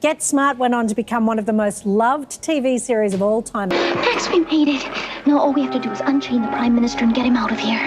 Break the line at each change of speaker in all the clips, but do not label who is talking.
Get Smart went on to become one of the most loved TV series of all time.
Max, we made it. Now all we have to do is unchain the Prime Minister and get him out of here.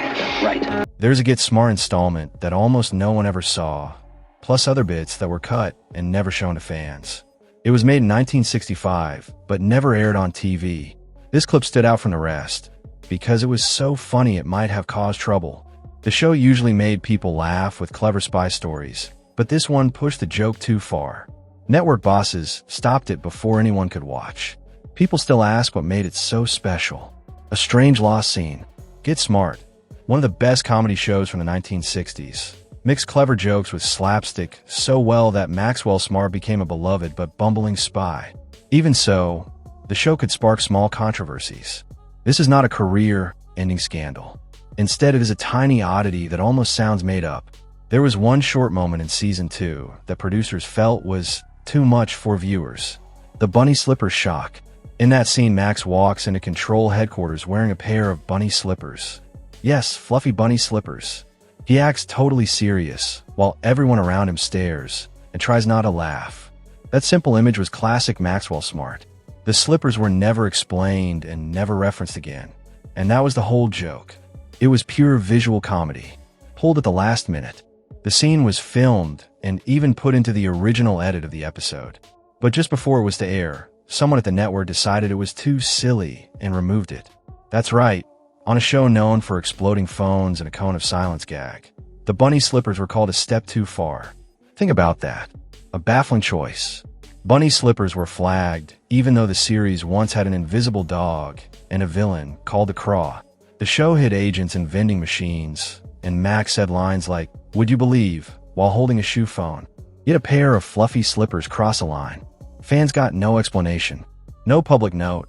Right. There's a Get Smart installment that almost no one ever saw, plus other bits that were cut and never shown to fans. It was made in 1965, but never aired on TV. This clip stood out from the rest because it was so funny it might have caused trouble. The show usually made people laugh with clever spy stories, but this one pushed the joke too far. Network bosses stopped it before anyone could watch. People still ask what made it so special. A strange lost scene. Get Smart, one of the best comedy shows from the 1960s, mixed clever jokes with slapstick so well that Maxwell Smart became a beloved but bumbling spy. Even so, the show could spark small controversies. This is not a career-ending scandal. Instead, it is a tiny oddity that almost sounds made up. There was one short moment in Season 2 that producers felt was too much for viewers. The bunny slippers shock. In that scene, Max walks into Control headquarters wearing a pair of bunny slippers. Yes, fluffy bunny slippers. He acts totally serious, while everyone around him stares and tries not to laugh. That simple image was classic Maxwell Smart. The slippers were never explained and never referenced again. And that was the whole joke. It was pure visual comedy, pulled at the last minute. The scene was filmed and even put into the original edit of the episode. But just before it was to air, someone at the network decided it was too silly and removed it. That's right, on a show known for exploding phones and a cone of silence gag, the bunny slippers were called a step too far. Think about that. A baffling choice. Bunny slippers were flagged, even though the series once had an invisible dog and a villain called the Craw. The show hid agents and vending machines, and Max said lines like, "Would you believe?" while holding a shoe phone. Yet a pair of fluffy slippers cross a line. Fans got no explanation, no public note,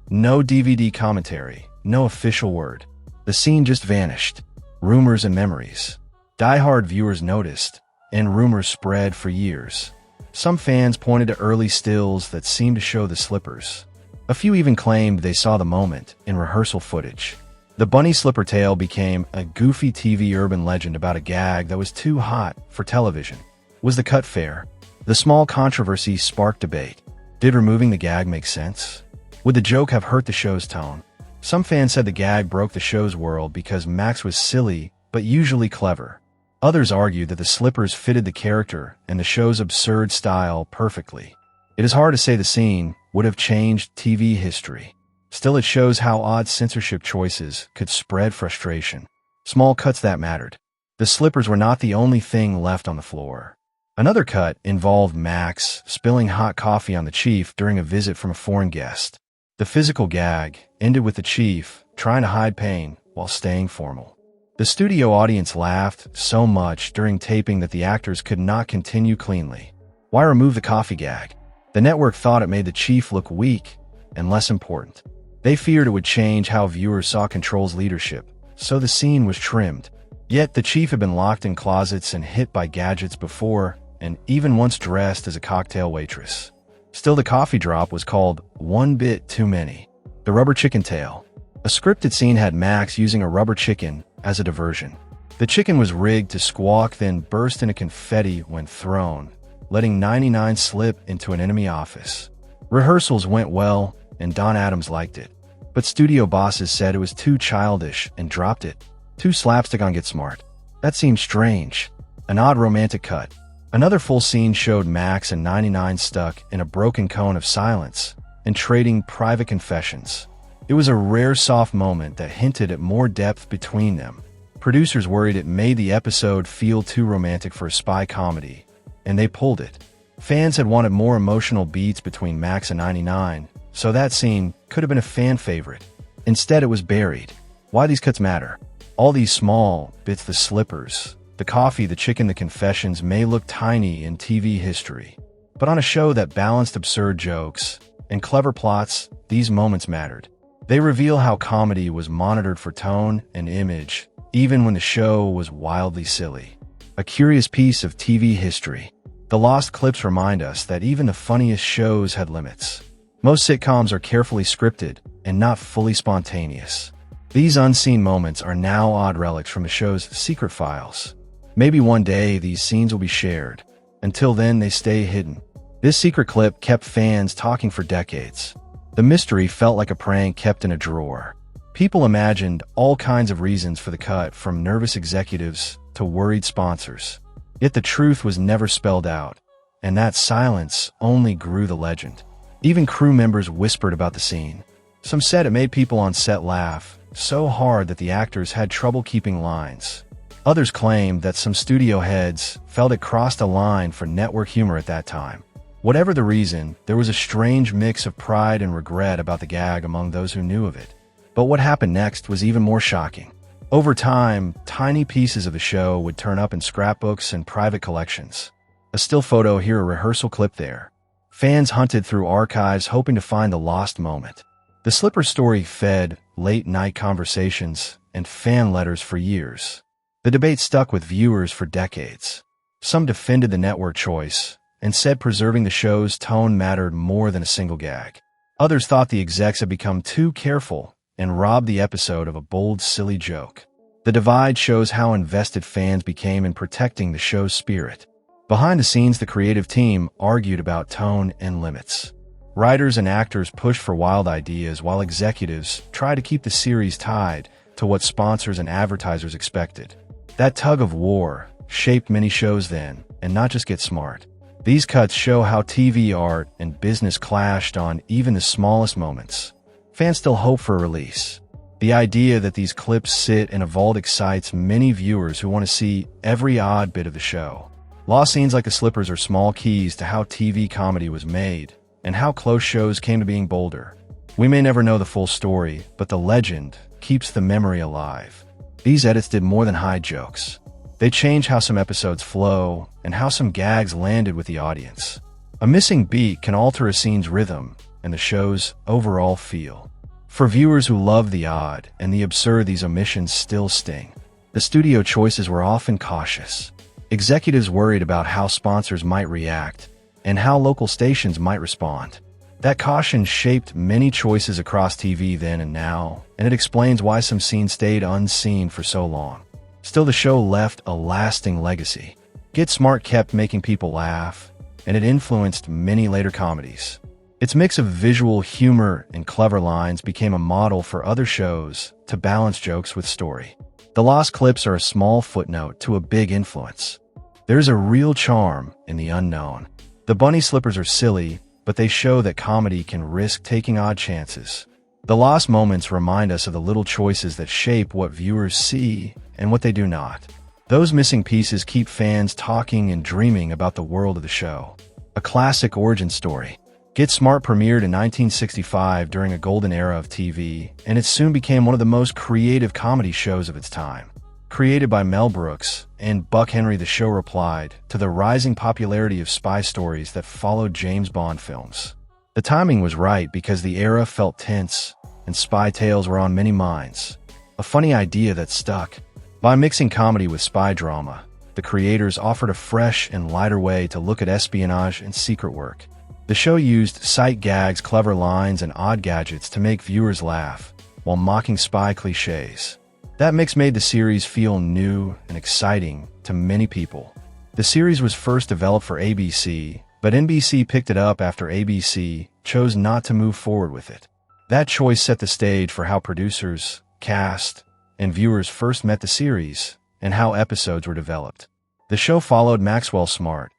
no DVD commentary, no official word. The scene just vanished. Rumors and memories. Die-hard viewers noticed, and rumors spread for years. Some fans pointed to early stills that seemed to show the slippers. A few even claimed they saw the moment in rehearsal footage. The bunny slipper tale became a goofy TV urban legend about a gag that was too hot for television. Was the cut fair? The small controversy sparked debate. Did removing the gag make sense? Would the joke have hurt the show's tone? Some fans said the gag broke the show's world because Max was silly, but usually clever. Others argued that the slippers fitted the character and the show's absurd style perfectly. It is hard to say the scene would have changed TV history. Still, it shows how odd censorship choices could spread frustration. Small cuts that mattered. The slippers were not the only thing left on the floor. Another cut involved Max spilling hot coffee on the chief during a visit from a foreign guest. The physical gag ended with the chief trying to hide pain while staying formal. The studio audience laughed so much during taping that the actors could not continue cleanly. Why remove the coffee gag? The network thought it made the chief look weak and less important. They feared it would change how viewers saw Control's leadership, so the scene was trimmed. Yet the chief had been locked in closets and hit by gadgets before, and even once dressed as a cocktail waitress. Still, the coffee drop was called one bit too many. The rubber chicken tale. A scripted scene had Max using a rubber chicken as a diversion. The chicken was rigged to squawk, then burst into confetti when thrown, letting 99 slip into an enemy office. Rehearsals went well, and Don Adams liked it. But studio bosses said it was too childish and dropped it. Too slapstick on Get Smart. That seemed strange. An odd romantic cut. Another full scene showed Max and 99 stuck in a broken cone of silence and trading private confessions. It was a rare soft moment that hinted at more depth between them. Producers worried it made the episode feel too romantic for a spy comedy, and they pulled it. Fans had wanted more emotional beats between Max and 99, so that scene could have been a fan favorite. Instead, it was buried. Why these cuts matter? All these small bits, the slippers, the coffee, the chicken, the confessions, may look tiny in TV history. But on a show that balanced absurd jokes and clever plots, these moments mattered. They reveal how comedy was monitored for tone and image, even when the show was wildly silly. A curious piece of TV history. The lost clips remind us that even the funniest shows had limits. Most sitcoms are carefully scripted and not fully spontaneous. These unseen moments are now odd relics from the show's secret files. Maybe one day these scenes will be shared. Until then, they stay hidden. This secret clip kept fans talking for decades. The mystery felt like a prank kept in a drawer. People imagined all kinds of reasons for the cut, from nervous executives to worried sponsors. Yet the truth was never spelled out, and that silence only grew the legend. Even crew members whispered about the scene. Some said it made people on set laugh so hard that the actors had trouble keeping lines. Others claimed that some studio heads felt it crossed a line for network humor at that time. Whatever the reason, there was a strange mix of pride and regret about the gag among those who knew of it. But what happened next was even more shocking. Over time, tiny pieces of the show would turn up in scrapbooks and private collections. A still photo here, a rehearsal clip there. Fans hunted through archives hoping to find the lost moment. The Slipper story fed late-night conversations and fan letters for years. The debate stuck with viewers for decades. Some defended the network choice and said preserving the show's tone mattered more than a single gag. Others thought the execs had become too careful and robbed the episode of a bold, silly joke. The divide shows how invested fans became in protecting the show's spirit. Behind the scenes, the creative team argued about tone and limits. Writers and actors pushed for wild ideas, while executives tried to keep the series tied to what sponsors and advertisers expected. That tug of war shaped many shows then, and not just Get Smart. These cuts show how TV art and business clashed on even the smallest moments. Fans still hope for a release. The idea that these clips sit in a vault excites many viewers who want to see every odd bit of the show. Lost scenes like The Slippers are small keys to how TV comedy was made and how close shows came to being bolder. We may never know the full story, but the legend keeps the memory alive. These edits did more than hide jokes. They changed how some episodes flow and how some gags landed with the audience. A missing beat can alter a scene's rhythm and the show's overall feel. For viewers who love the odd and the absurd, these omissions still sting. The studio choices were often cautious. Executives worried about how sponsors might react and how local stations might respond. That caution shaped many choices across TV then and now, and it explains why some scenes stayed unseen for so long. Still, the show left a lasting legacy. Get Smart kept making people laugh, and it influenced many later comedies. Its mix of visual humor and clever lines became a model for other shows to balance jokes with story. The lost clips are a small footnote to a big influence. There's a real charm in the unknown. The bunny slippers are silly, but they show that comedy can risk taking odd chances. The lost moments remind us of the little choices that shape what viewers see and what they do not. Those missing pieces keep fans talking and dreaming about the world of the show. A classic origin story. Get Smart premiered in 1965 during a golden era of TV, and it soon became one of the most creative comedy shows of its time. Created by Mel Brooks and Buck Henry, the show replied to the rising popularity of spy stories that followed James Bond films. The timing was right because the era felt tense and spy tales were on many minds. A funny idea that stuck. By mixing comedy with spy drama, the creators offered a fresh and lighter way to look at espionage and secret work. The show used sight gags, clever lines, and odd gadgets to make viewers laugh, while mocking spy cliches. That mix made the series feel new and exciting to many people. The series was first developed for ABC, but NBC picked it up after ABC chose not to move forward with it. That choice set the stage for how producers, cast, and viewers first met the series and how episodes were developed. The show followed Maxwell Smart,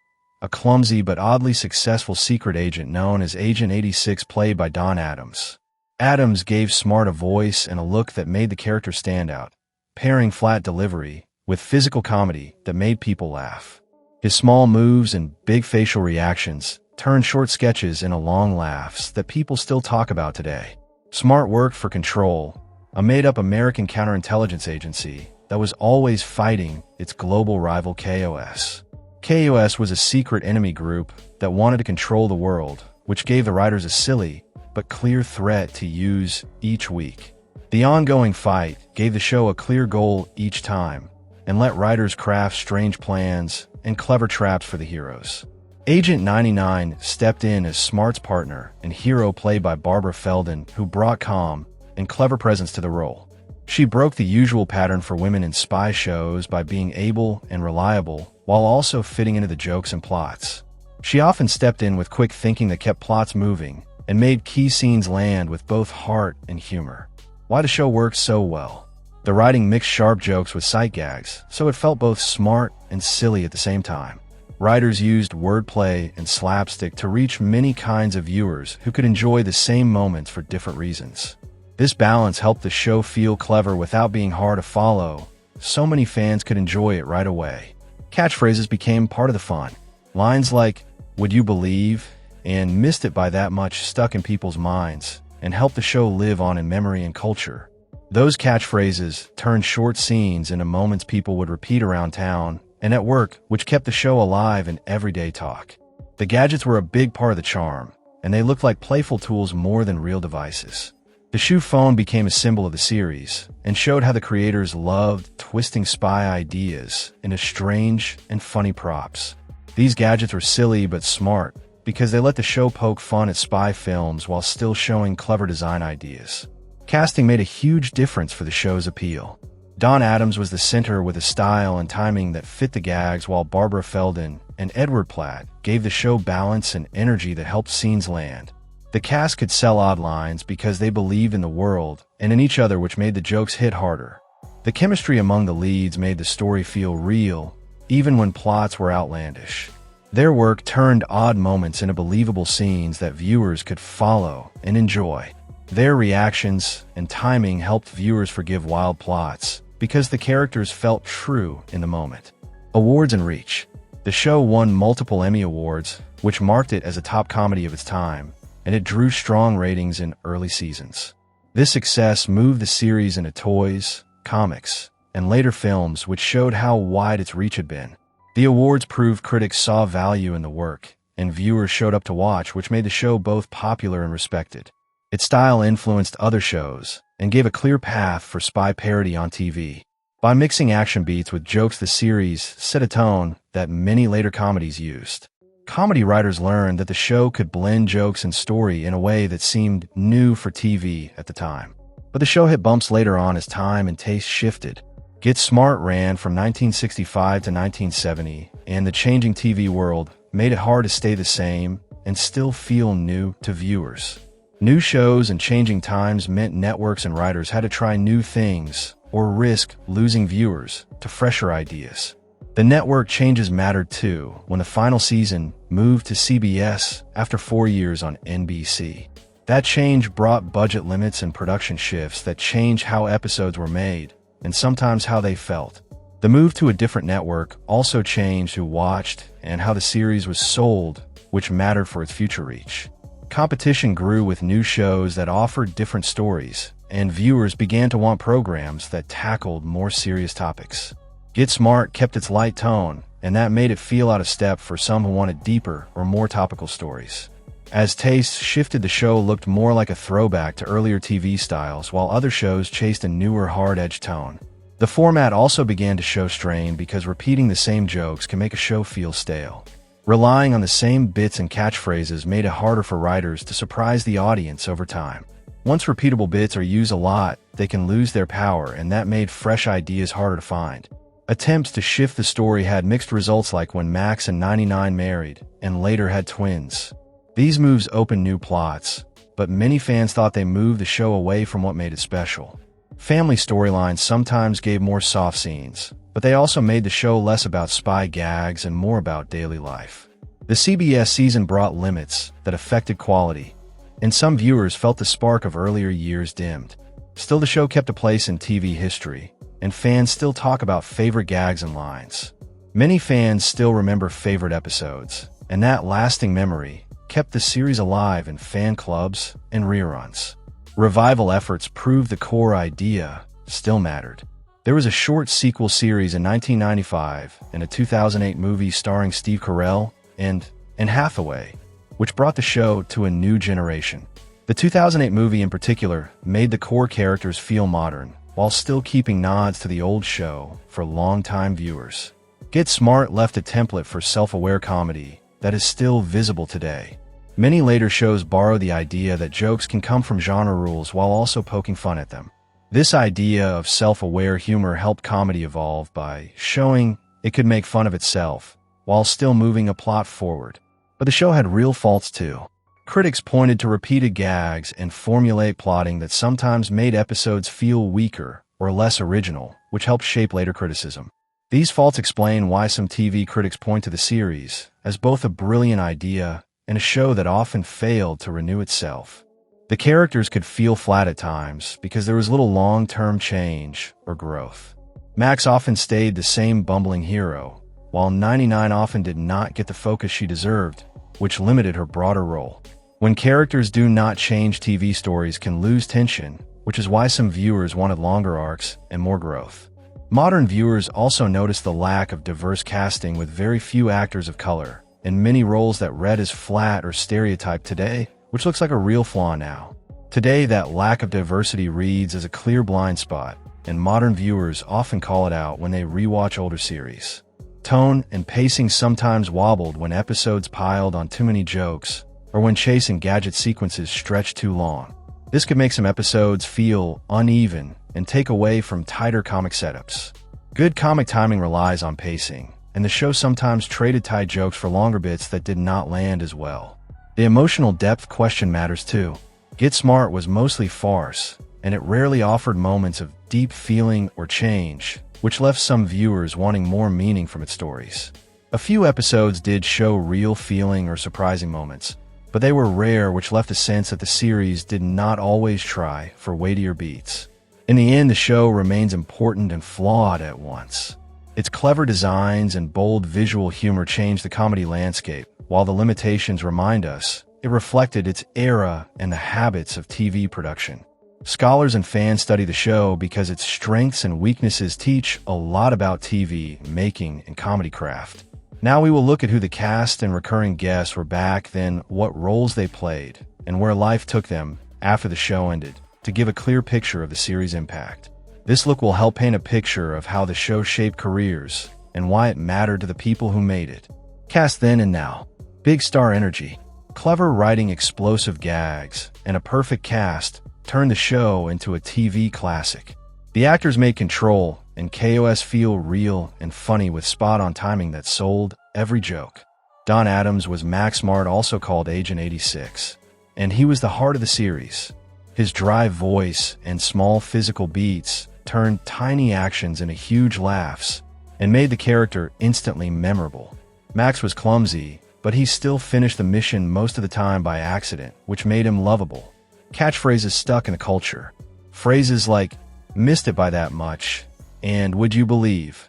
a clumsy but oddly successful secret agent known as Agent 86, played by Don Adams. Adams gave Smart a voice and a look that made the character stand out, pairing flat delivery with physical comedy that made people laugh. His small moves and big facial reactions turned short sketches into long laughs that people still talk about today. Smart worked for Control, a made-up American counterintelligence agency that was always fighting its global rival KOS. KOS was a secret enemy group that wanted to control the world, which gave the writers a silly but clear threat to use each week. The ongoing fight gave the show a clear goal each time and let writers craft strange plans and clever traps for the heroes. Agent 99 stepped in as Smart's partner and hero, played by Barbara Feldon, who brought calm and clever presence to the role. She broke the usual pattern for women in spy shows by being able and reliable while also fitting into the jokes and plots. She often stepped in with quick thinking that kept plots moving and made key scenes land with both heart and humor. Why the show worked so well. The writing mixed sharp jokes with sight gags, so it felt both smart and silly at the same time. Writers used wordplay and slapstick to reach many kinds of viewers who could enjoy the same moments for different reasons. This balance helped the show feel clever without being hard to follow, so many fans could enjoy it right away. Catchphrases became part of the fun. Lines like, "Would you believe?" and "Missed it by that much" stuck in people's minds and helped the show live on in memory and culture. Those catchphrases turned short scenes into moments people would repeat around town and at work, which kept the show alive in everyday talk. The gadgets were a big part of the charm, and they looked like playful tools more than real devices. The shoe phone became a symbol of the series and showed how the creators loved twisting spy ideas into strange and funny props. These gadgets were silly but smart because they let the show poke fun at spy films while still showing clever design ideas. Casting made a huge difference for the show's appeal. Don Adams was the center with a style and timing that fit the gags, while Barbara Feldon and Edward Platt gave the show balance and energy that helped scenes land. The cast could sell odd lines because they believed in the world and in each other, which made the jokes hit harder. The chemistry among the leads made the story feel real, even when plots were outlandish. Their work turned odd moments into believable scenes that viewers could follow and enjoy. Their reactions and timing helped viewers forgive wild plots because the characters felt true in the moment. Awards and reach. The show won multiple Emmy Awards, which marked it as a top comedy of its time, and it drew strong ratings in early seasons. This success moved the series into toys, comics, and later films, which showed how wide its reach had been. The awards proved critics saw value in the work, and viewers showed up to watch, which made the show both popular and respected. Its style influenced other shows and gave a clear path for spy parody on TV. By mixing action beats with jokes, the series set a tone that many later comedies used. Comedy writers learned that the show could blend jokes and story in a way that seemed new for TV at the time. But the show hit bumps later on as time and taste shifted. Get Smart ran from 1965 to 1970, and the changing TV world made it hard to stay the same and still feel new to viewers. New shows and changing times meant networks and writers had to try new things or risk losing viewers to fresher ideas. The network changes mattered too when the final season moved to CBS after 4 years on NBC. That change brought budget limits and production shifts that changed how episodes were made and sometimes how they felt. The move to a different network also changed who watched and how the series was sold, which mattered for its future reach. Competition grew with new shows that offered different stories, and viewers began to want programs that tackled more serious topics. Get Smart kept its light tone, and that made it feel out of step for some who wanted deeper or more topical stories. As tastes shifted, the show looked more like a throwback to earlier TV styles, while other shows chased a newer, hard-edged tone. The format also began to show strain because repeating the same jokes can make a show feel stale. Relying on the same bits and catchphrases made it harder for writers to surprise the audience over time. Once repeatable bits are used a lot, they can lose their power, and that made fresh ideas harder to find. Attempts to shift the story had mixed results, like when Max and 99 married and later had twins. These moves opened new plots, but many fans thought they moved the show away from what made it special. Family storylines sometimes gave more soft scenes, but they also made the show less about spy gags and more about daily life. The CBS season brought limits that affected quality, and some viewers felt the spark of earlier years dimmed. Still, the show kept a place in TV history, and fans still talk about favorite gags and lines. Many fans still remember favorite episodes, and that lasting memory kept the series alive in fan clubs and reruns. Revival efforts proved the core idea still mattered. There was a short sequel series in 1995 and a 2008 movie starring Steve Carell and Hathaway, which brought the show to a new generation. The 2008 movie in particular made the core characters feel modern, while still keeping nods to the old show for longtime viewers. Get Smart left a template for self-aware comedy that is still visible today. Many later shows borrow the idea that jokes can come from genre rules while also poking fun at them. This idea of self-aware humor helped comedy evolve by showing it could make fun of itself while still moving a plot forward. But the show had real faults too. Critics pointed to repeated gags and formulaic plotting that sometimes made episodes feel weaker or less original, which helped shape later criticism. These faults explain why some TV critics point to the series as both a brilliant idea and a show that often failed to renew itself. The characters could feel flat at times because there was little long-term change or growth. Max often stayed the same bumbling hero, while 99 often did not get the focus she deserved, which limited her broader role. When characters do not change, TV stories can lose tension, which is why some viewers wanted longer arcs and more growth. Modern viewers also noticed the lack of diverse casting with very few actors of color, and many roles that read as flat or stereotyped today, which looks like a real flaw now. Today, that lack of diversity reads as a clear blind spot, and modern viewers often call it out when they rewatch older series. Tone and pacing sometimes wobbled when episodes piled on too many jokes, or when chase and gadget sequences stretched too long. This could make some episodes feel uneven and take away from tighter comic setups. Good comic timing relies on pacing, and the show sometimes traded tight jokes for longer bits that did not land as well. The emotional depth question matters too. Get Smart was mostly farce, and it rarely offered moments of deep feeling or change, which left some viewers wanting more meaning from its stories. A few episodes did show real feeling or surprising moments, but they were rare, which left a sense that the series did not always try for weightier beats. In the end, the show remains important and flawed at once. Its clever designs and bold visual humor changed the comedy landscape, while the limitations remind us it reflected its era and the habits of TV production. Scholars and fans study the show because its strengths and weaknesses teach a lot about TV making and comedy craft. Now we will look at who the cast and recurring guests were back then, what roles they played, and where life took them after the show ended, to give a clear picture of the series' impact. This look will help paint a picture of how the show shaped careers and why it mattered to the people who made it. Cast then and now. Big star energy, clever writing, explosive gags, and a perfect cast turned the show into a TV classic. The actors made Control and KOS feel real and funny with spot-on timing that sold every joke. Don Adams was Max Smart, also called Agent 86, and he was the heart of the series. His dry voice and small physical beats turned tiny actions into huge laughs and made the character instantly memorable. Max was clumsy, but he still finished the mission most of the time by accident, which made him lovable. Catchphrases stuck in the culture. Phrases like, "Missed it by that much," and "Would you believe?"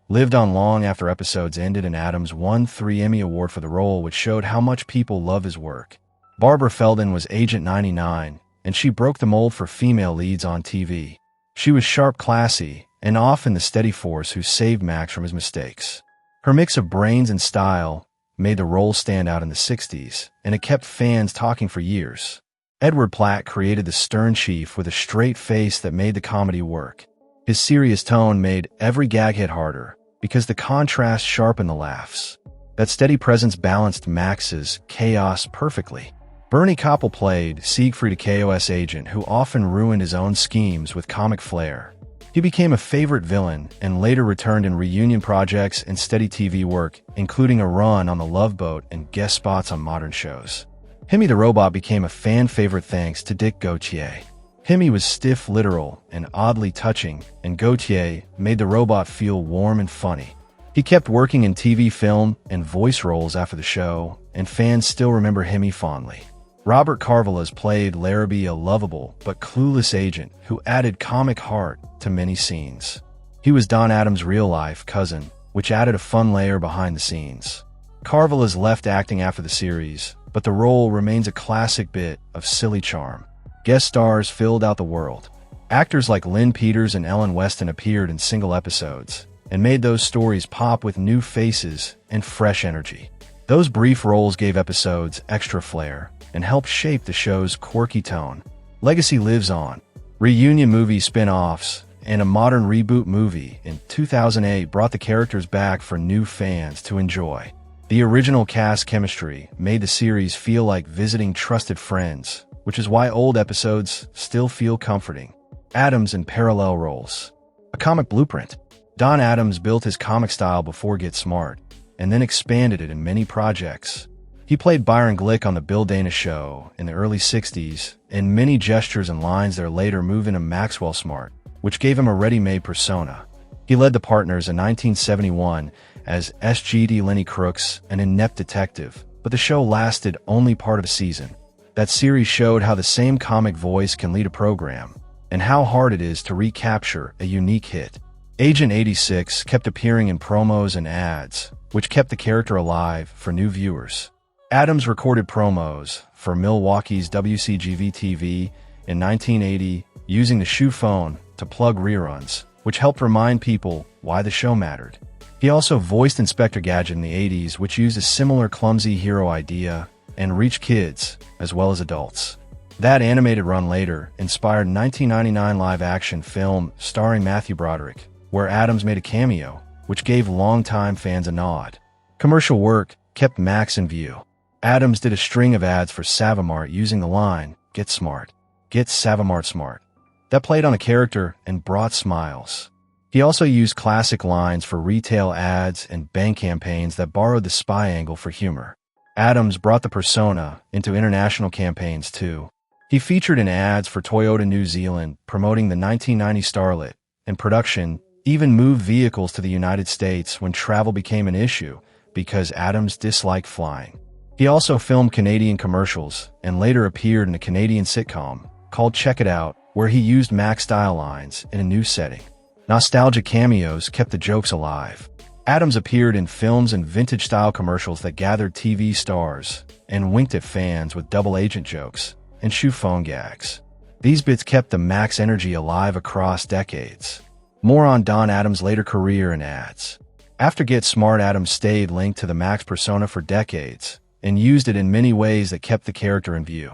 lived on long after episodes ended, and Adams won 3 Emmy Awards for the role, which showed how much people love his work. Barbara Feldon was Agent 99, and she broke the mold for female leads on TV. She was sharp, classy, and often the steady force who saved Max from his mistakes. Her mix of brains and style made the role stand out in the 60s, and it kept fans talking for years. Edward Platt created the stern chief with a straight face that made the comedy work. His serious tone made every gag hit harder, because the contrast sharpened the laughs. That steady presence balanced Max's chaos perfectly. Bernie Koppel played Siegfried, a KOS agent who often ruined his own schemes with comic flair. He became a favorite villain and later returned in reunion projects and steady TV work, including a run on The Love Boat and guest spots on modern shows. Hemi the Robot became a fan favorite thanks to Dick Gautier. Hemi was stiff, literal, and oddly touching, and Gautier made the robot feel warm and funny. He kept working in TV, film, and voice roles after the show, and fans still remember Hemi fondly. Robert Carvelas played Larrabee, a lovable but clueless agent who added comic heart to many scenes. He was Don Adams' real-life cousin, which added a fun layer behind the scenes. Carvelas left acting after the series, but the role remains a classic bit of silly charm. Guest stars filled out the world. Actors like Lynn Peters and Ellen Weston appeared in single episodes and made those stories pop with new faces and fresh energy. Those brief roles gave episodes extra flair and helped shape the show's quirky tone. Legacy lives on. Reunion movie spin-offs and a modern reboot movie in 2008 brought the characters back for new fans to enjoy. The original cast chemistry made the series feel like visiting trusted friends, which is why old episodes still feel comforting. Adams in parallel roles. A comic blueprint. Don Adams built his comic style before Get Smart, and then expanded it in many projects. He played Byron Glick on The Bill Dana Show in the early 60s, and many gestures and lines there later move into Maxwell Smart, which gave him a ready-made persona. He led the Partners in 1971 as SGD Lenny Crooks, an inept detective, but the show lasted only part of a season. That series showed how the same comic voice can lead a program, and how hard it is to recapture a unique hit. Agent 86 kept appearing in promos and ads, which kept the character alive for new viewers. Adams recorded promos for Milwaukee's WCGV-TV in 1980 using the shoe phone to plug reruns, which helped remind people why the show mattered. He also voiced Inspector Gadget in the 80s, which used a similar clumsy hero idea and reached kids as well as adults. That animated run later inspired 1999 live-action film starring Matthew Broderick, where Adams made a cameo, which gave longtime fans a nod. Commercial work kept Max in view. Adams did a string of ads for Savamart using the line, "Get smart. Get Savamart smart." That played on a character and brought smiles. He also used classic lines for retail ads and bank campaigns that borrowed the spy angle for humor. Adams brought the persona into international campaigns too. He featured in ads for Toyota New Zealand promoting the 1990 Starlet, and production even moved vehicles to the United States when travel became an issue because Adams disliked flying. He also filmed Canadian commercials and later appeared in a Canadian sitcom called Check It Out, where he used Max-style lines in a new setting. Nostalgic cameos kept the jokes alive. Adams appeared in films and vintage-style commercials that gathered TV stars and winked at fans with double agent jokes and shoe phone gags. These bits kept the Max energy alive across decades. More on Don Adams' later career in ads. After Get Smart, Adams stayed linked to the Max persona for decades and used it in many ways that kept the character in view.